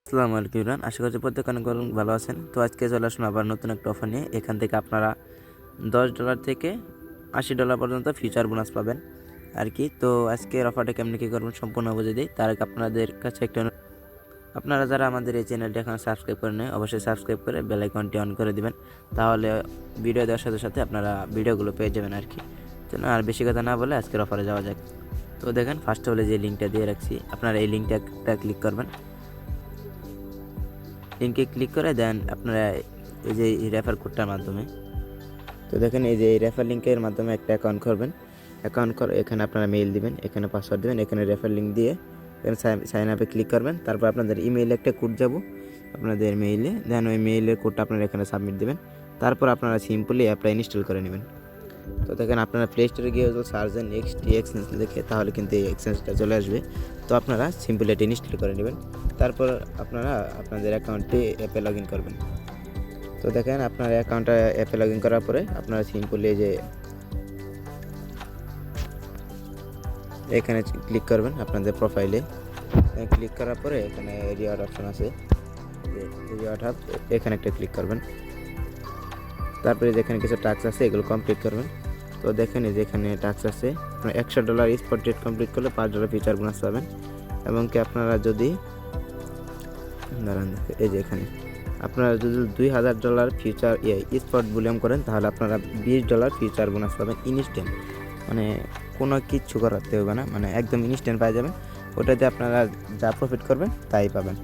আসসালামু আলাইকুম ইমরান, আশা করছি প্রত্যেক অনেক ভালো আছেন। তো আজকে চলে আসলাম আবার নতুন একটা অফার নিয়ে। এখান থেকে আপনারা $10 থেকে $80 পর্যন্ত ফিউচার বোনাস পাবেন আর কি। তো আজকের অফারটা কেমনি কী করবেন সম্পূর্ণ বুঝে দিই। তার আগে আপনাদের কাছে একটা আপনারা যারা আমাদের এই চ্যানেলটি এখন সাবস্ক্রাইব করে নেয় অবশ্যই সাবস্ক্রাইব করে বেল আইকনটি অন করে দিবেন, তাহলে ভিডিও দেওয়ার সাথে সাথে আপনারা ভিডিওগুলো পেয়ে যাবেন আর কি। চলুন আর বেশি কথা না বলে আজকের অফারে যাওয়া যাক। তো দেখেন ফার্স্ট হলে যে লিঙ্কটা দিয়ে রাখছি, আপনারা এই লিঙ্কটা ক্লিক করবেন। লিঙ্কে ক্লিক করে দেন আপনারা এই যে রেফার কোডটার মাধ্যমে, তো দেখেন এই যে এই রেফার লিঙ্কের মাধ্যমে একটা অ্যাকাউন্ট করবেন। এখানে আপনারা মেইল দিবেন, এখানে পাসওয়ার্ড দেবেন, এখানে রেফার লিঙ্ক দিয়ে এখানে সাইন আপে ক্লিক করবেন। তারপর আপনাদের ইমেইলে একটা কোড যাব আপনাদের মেইলে, দেন ওই মেইলের কোডটা আপনারা এখানে সাবমিট দেবেন। তারপর আপনারা সিম্পলি অ্যাপটা ইনস্টল করে নেবেন। তো দেখেন আপনারা প্লে স্টোরে গিয়ে সার্জেন এক্সটি এক্সচেঞ্জ লিখে তাহলে কিন্তু এই এক্সচেঞ্জটা চলে আসবে। তো আপনারা সিম্পলি এটা ইনস্টল করে নেবেন। তারপর আপনারা আপনাদের অ্যাকাউন্টে অ্যাপে লগ ইন করবেন। তো দেখেন আপনার অ্যাকাউন্টে অ্যাপে লগ ইন করার পরে আপনারা সিম্পলি যে এখানে ক্লিক করবেন আপনাদের প্রোফাইলে। ক্লিক করার পরে এখানে রিওয়ার্ড অপশন আছে, রিওয়ার্ড হাব, এখানে একটা ক্লিক করবেন। তারপরে যেখানে কিছু টাস্ক আছে এগুলো কমপ্লিট করবেন। তো দেখেন এই যে এখানে টাস্ক আছে, আপনার $100 স্পট ট্রেড কমপ্লিট করলে $5 ফিচার বোনাস পাবেন। এবং কি আপনারা যদি এই যে এখানে আপনারা যদি $2000 ফিউচার স্পট বুলিয়ন করেন তাহলে আপনারা $20 ফিউচার বোনাস পাবেন ইনস্ট্যান্ট, মানে কোনো কিচ্ছু করাতে হবে না, মানে একদম ইনস্ট্যান্ট পাই যাবেন। ওটাতে আপনারা যা প্রফিট করবেন তাই পাবেন।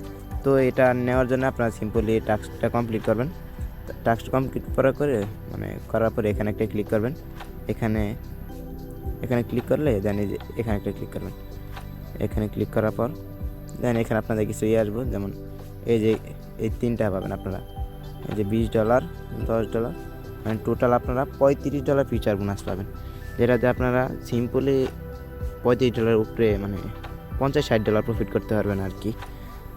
তো এটা নেওয়ার জন্য আপনারা সিম্পলি টাস্কটা কমপ্লিট করবেন। টাস্ক কমপ্লিট করার পরে এখানে একটা ক্লিক করবেন। এখানে ক্লিক করলে দেন এই যে এখানে একটা ক্লিক করবেন। এখানে ক্লিক করার পর দেন এখানে আপনাদের কিছু আসবো, যেমন এই যে এই তিনটা পাবেন আপনারা, এই যে $20, $10, মানে টোটাল আপনারা $35 ফিচার বোনাস পাবেন, যেটাতে আপনারা সিম্পলি $35 উপরে মানে $50-60 প্রফিট করতে পারবেন আর কি।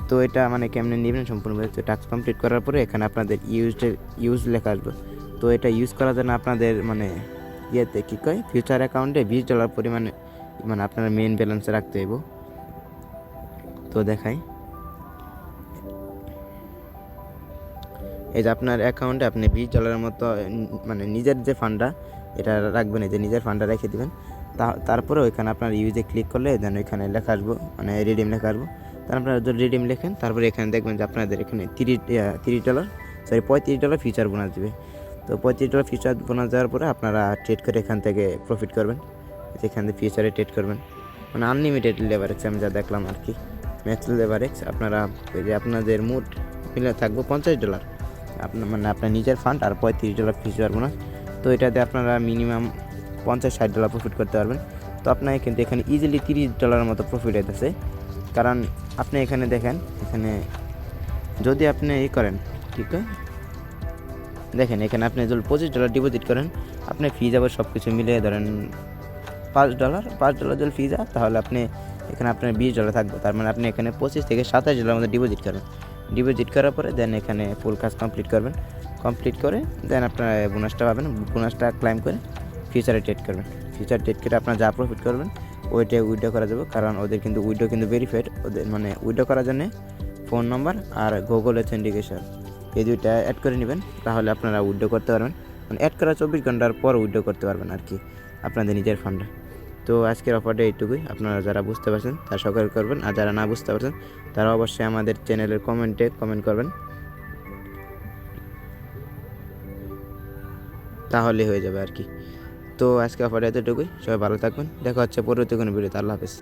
তো এটা মানে কেমনে নেবেন সম্পূর্ণভাবে, তো টাস্ক কমপ্লিট করার পরে এখানে আপনাদের ইউজ লেখা আসবে। তো এটা ইউজ করার জন্য আপনাদের মানে ইয়েতে কী কয় ফিউচার অ্যাকাউন্টে $20 পরিমাণে মানে আপনার মেইন ব্যালেন্সে রাখতে হইব। তো দেখাই এই যে আপনার অ্যাকাউন্টে আপনি $20 মতো মানে নিজের যে ফান্ডটা এটা রাখবেন, এই যে নিজের ফান্ডটা রেখে দেবেন। তারপরে ওইখানে আপনার ইউজে ক্লিক করলে দেন ওইখানে লেখা আসবো, মানে রিডিম লেখা আসবো। তার আপনারা যদি রিডিম লেখেন তারপরে এখানে দেখবেন যে আপনাদের এখানে $35 ফিচার বোনাস দেবে। তো $35 ফিচার বোনাস দেওয়ার পরে আপনারা ট্রেড করে এখান থেকে প্রফিট করবেন, এখান থেকে ফিচারে ট্রেড করবেন, মানে আনলিমিটেড লেভারেজ আমি যা দেখলাম আর কি। ম্যাক্স লেভারেজ আপনারা ওই যে আপনাদের মুড মিলে থাকবো $50, আপনার নিজের ফান্ড আর $35 ফিচার বোনাস। তো এটাতে আপনারা মিনিমাম $50-60 প্রফিট করতে পারবেন। তো আপনার কিন্তু এখানে ইজিলি $30 মতো প্রফিট হইতেছে, কারণ আপনি এখানে দেখেন এখানে যদি আপনি করেন ঠিক আছে, দেখেন এখানে আপনি যদি $25 ডিপোজিট করেন আপনার ফি যাবে সব কিছু মিলে ধরেন $5 যদি ফি যায় তাহলে আপনি এখানে আপনার $20 থাকবে। তার মানে আপনি এখানে $25 থেকে $27 মতো ডিপোজিট করবেন। ডিপোজিট করার পরে দেন এখানে ফুল কাজ কমপ্লিট করবেন, কমপ্লিট করে দেন আপনার বোনাসটা পাবেন। বোনাসটা ক্লাইম করে ফিউচারে ট্রেড করবেন। ফিউচার ট্রেড করে আপনার যা প্রফিট করবেন ওইটা উইথড্র করা যাবে, কারণ ওদের কিন্তু উইথড্র কিন্তু ভেরিফাইড। ওদের মানে উইথড্র করার জন্য ফোন নাম্বার আর গুগল অথেন্টিকেশন এই দুইটা অ্যাড করে নেবেন, তাহলে আপনারা উইথড্র করতে পারবেন। মানে অ্যাড করা 24 ঘন্টার পর উইথড্র করতে পারবেন আর কি আপনাদের নিজের ফান্ডে। তো আজকের অফারটা এইটুকুই, আপনারা যারা বুঝতে পারছেন তারা সকলে করবেন, আর যারা না বুঝতে পারছেন তারা অবশ্যই আমাদের চ্যানেলের কমেন্টে কমেন্ট করবেন, তাহলে হয়ে যাবে আর কি। তো আজকে অফারটা এতটুকুই, সবাই ভালো থাকবেন, দেখা হচ্ছে পরবর্তী কোনো ভিডিওতে। আল্লাহ হাফেজ।